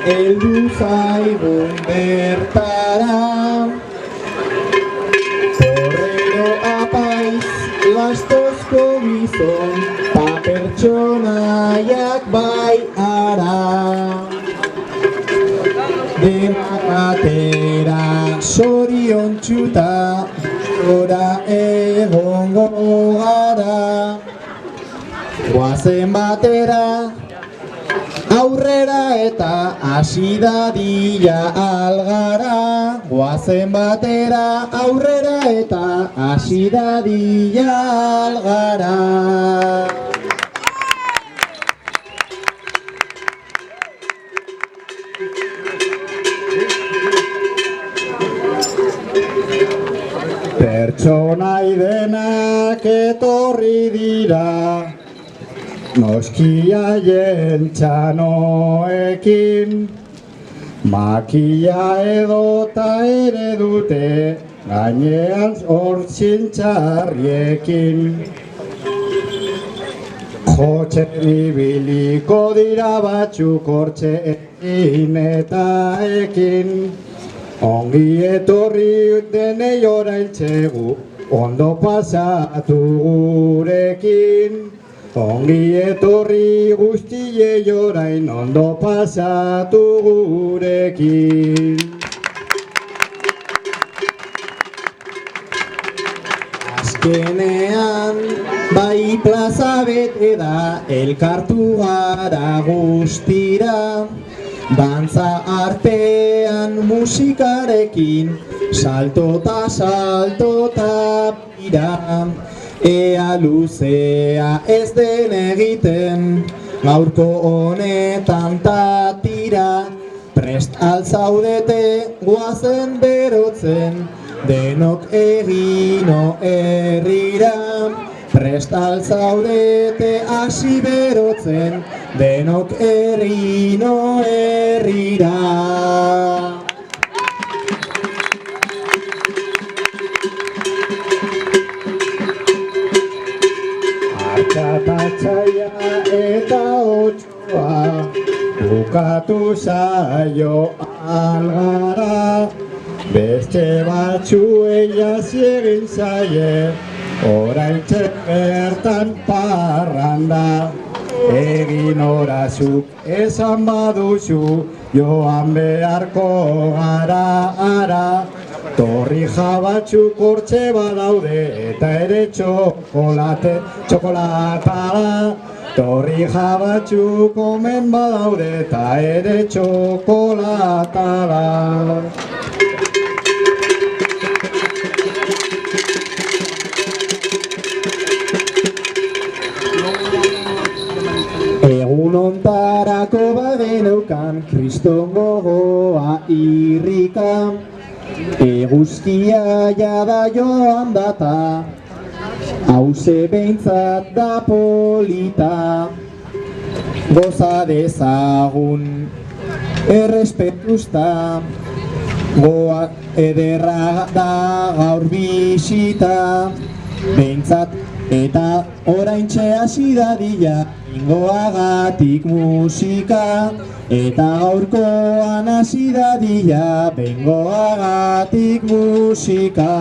heldu zaigun bertara. Torrero apaiz, lastozko gizon, ta pertsonaiak bai ara. Denak batera zoriontsuta, gora egongo gara. Goazen batera, aurrera eta hasi dadila algara. Goazen batera, aurrera eta hasi dadila algara. Pertsonai denak etorri dira, noski haien txanoekin, makia edota ere dute, gainean hortzin txarriekin. Jotzen ibiliko dira batzuk hortzeekin eta ekin, ongi etorri denei orailtzegu, ondo pasatu gurekin. Ongi etorri guztiei orain, ondo pasatu gurekin. Azkenean, bai plaza bete da, elkartu gara guztira. Dantza artean musikarekin, saltota pira. Ea luzea ez den egiten, gaurko honetan tatira. Prest altzaudete goazen berotzen, denok egino herrira. Prest altzaudete hasi berotzen, denok egino herrira. Artxatatxaia eta otxoa, bukatu zaio algara. Beste batzuei hasi egin zaie, oraintxe bertan parranda. Egin orazuk esan baduzu, joan beharko gara ara. Torri jabatzuk hortxe badaude eta ere txokolatara. Torri jabatzuk omen badaude eta ere txokolatara. Egun ontarako bageneukan, kriston gogoa irrika. Eguzkia jada joan data, hauze behintzat da polita. Goza dezagun errespetuzta, goa ederra da gaur bisita. Behintzat eta oraintxe hasi dadila, ingoagatik musika. Eta gaurkoan hasi dadila, bengoagatik musika.